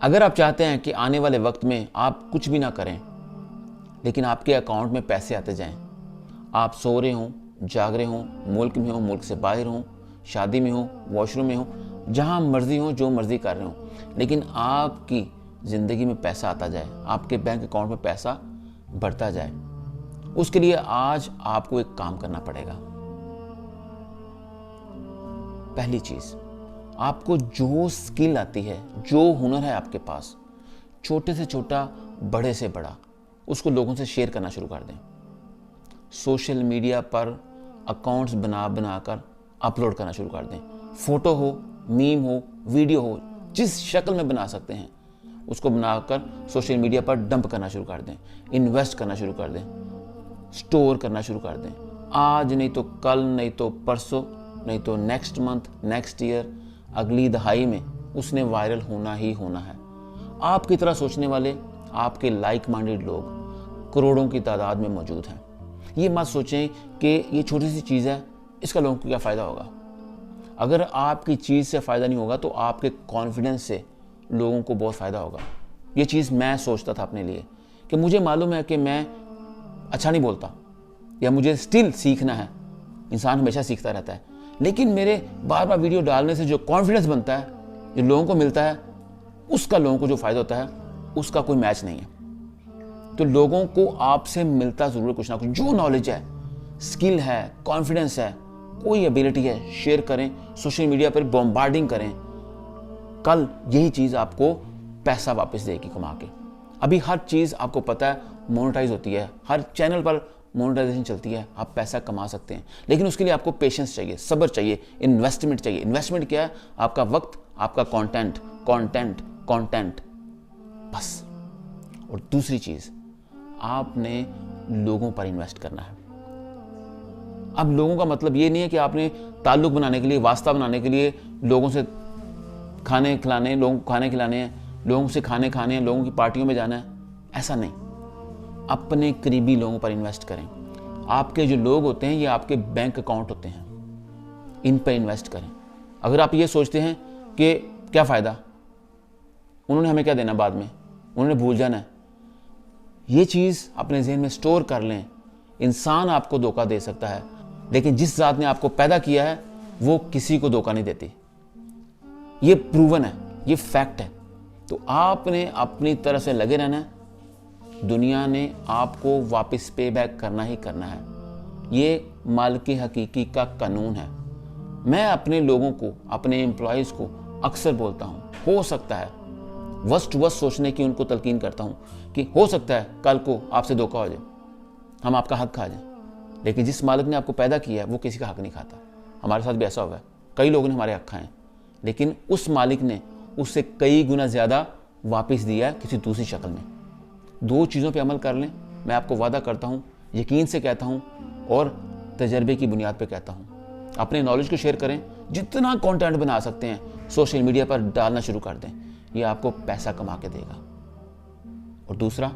अगर आप चाहते हैं कि आने वाले वक्त में आप कुछ भी ना करें लेकिन आपके अकाउंट में पैसे आते जाएं, आप सो रहे हों, जाग रहे हों, मुल्क में हो, मुल्क से बाहर हों, शादी में हो, वॉशरूम में हो, जहां मर्जी हो, जो मर्जी कर रहे हो, लेकिन आपकी ज़िंदगी में पैसा आता जाए, आपके बैंक अकाउंट में पैसा बढ़ता जाए, उसके लिए आज आपको एक काम करना पड़ेगा। पहली चीज़, आपको जो स्किल आती है, जो हुनर है आपके पास, छोटे से छोटा, बड़े से बड़ा, उसको लोगों से शेयर करना शुरू कर दें। सोशल मीडिया पर अकाउंट्स बना कर अपलोड करना शुरू कर दें। फोटो हो, मीम हो, वीडियो हो, जिस शक्ल में बना सकते हैं उसको बनाकर सोशल मीडिया पर डंप करना शुरू कर दें। इन्वेस्ट करना शुरू कर दें, स्टोर करना शुरू कर दें। आज नहीं तो कल, नहीं तो परसों, नहीं तो नेक्स्ट मंथ, नेक्स्ट ईयर, अगली दहाई में उसने वायरल होना ही होना है। आपकी तरह सोचने वाले, आपके लाइक माइंडेड लोग करोड़ों की तादाद में मौजूद हैं। ये मत सोचें कि ये छोटी सी चीज़ है, इसका लोगों को क्या फ़ायदा होगा। अगर आपकी चीज़ से फ़ायदा नहीं होगा तो आपके कॉन्फिडेंस से लोगों को बहुत फ़ायदा होगा। ये चीज़ मैं सोचता था अपने लिए कि मुझे मालूम है कि मैं अच्छा नहीं बोलता या मुझे स्टिल सीखना है, इंसान हमेशा सीखता रहता है, लेकिन मेरे बार बार वीडियो डालने से जो कॉन्फिडेंस बनता है, जो लोगों को मिलता है, उसका लोगों को जो फ़ायदा होता है उसका कोई मैच नहीं है। तो लोगों को आपसे मिलता ज़रूर कुछ ना कुछ, जो नॉलेज है, स्किल है, कॉन्फिडेंस है, कोई एबिलिटी है, शेयर करें, सोशल मीडिया पर बॉम्बार्डिंग करें। कल यही चीज़ आपको पैसा वापस देगी कमा के। अभी हर चीज़ आपको पता है मोनेटाइज होती है, हर चैनल पर मोनेटाइजेशन चलती है, आप पैसा कमा सकते हैं, लेकिन उसके लिए आपको पेशेंस चाहिए, सब्र चाहिए, इन्वेस्टमेंट चाहिए। इन्वेस्टमेंट क्या है? आपका वक्त, आपका कंटेंट, कंटेंट, कंटेंट, बस। और दूसरी चीज़, आपने लोगों पर इन्वेस्ट करना है। अब लोगों का मतलब ये नहीं है कि आपने ताल्लुक बनाने के लिए, वास्ता बनाने के लिए लोगों से खाने खिलाने, लोगों को खाने खिलाने हैं, लोगों से खाने खाने हैं, लोगों की पार्टियों में जाना है, ऐसा नहीं। अपने करीबी लोगों पर इन्वेस्ट करें। आपके जो लोग होते हैं ये आपके बैंक अकाउंट होते हैं, इन पर इन्वेस्ट करें। अगर आप ये सोचते हैं कि क्या फ़ायदा, उन्होंने हमें क्या देना बाद में, उन्होंने भूल जाना है, ये चीज़ अपने जहन में स्टोर कर लें। इंसान आपको धोखा दे सकता है, लेकिन जिस ज़ात ने आपको पैदा किया है वो किसी को धोखा नहीं देती। ये प्रूवन है, ये फैक्ट है। तो आपने अपनी तरफ से लगे रहना है, दुनिया ने आपको वापस पे बैक करना ही करना है। ये मालिक हकीकी का कानून है। मैं अपने लोगों को, अपने एम्प्लॉयज़ को अक्सर बोलता हूँ, हो सकता है, वर्स्ट वर्स्ट सोचने की उनको तलकीन करता हूँ कि हो सकता है कल को आपसे धोखा हो जाए, हम आपका हक खा जाएं, लेकिन जिस मालिक ने आपको पैदा किया है वो किसी का हक नहीं खाता। हमारे साथ भी ऐसा हुआ है, कई लोगों ने हमारे हक खाए, लेकिन उस मालिक ने उससे कई गुना ज़्यादा वापस दिया है किसी दूसरी शक्ल में। दो चीज़ों पे अमल कर लें, मैं आपको वादा करता हूँ, यकीन से कहता हूँ और तजर्बे की बुनियाद पे कहता हूँ, अपने नॉलेज को शेयर करें, जितना कंटेंट बना सकते हैं सोशल मीडिया पर डालना शुरू कर दें, ये आपको पैसा कमा के देगा। और दूसरा,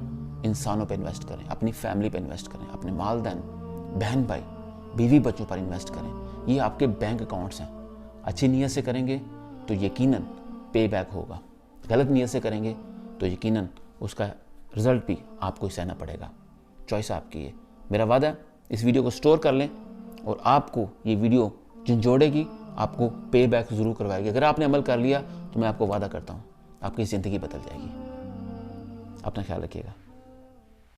इंसानों पे इन्वेस्ट करें, अपनी फैमिली पे इन्वेस्ट करें, अपने वालिदैन, बहन भाई, बीवी बच्चों पर इन्वेस्ट करें। ये आपके बैंक अकाउंट्स हैं। अच्छी नीयत से करेंगे तो यकीनन पे बैक होगा, गलत नीयत से करेंगे तो यकीनन उसका रिजल्ट भी आपको ही सहना पड़ेगा। चॉइस आपकी है। मेरा वादा है, इस वीडियो को स्टोर कर लें और आपको ये वीडियो झंझोड़ेगी, आपको पे बैक ज़रूर करवाएगी। अगर आपने अमल कर लिया तो मैं आपको वादा करता हूँ आपकी ज़िंदगी बदल जाएगी। अपना ख्याल रखिएगा।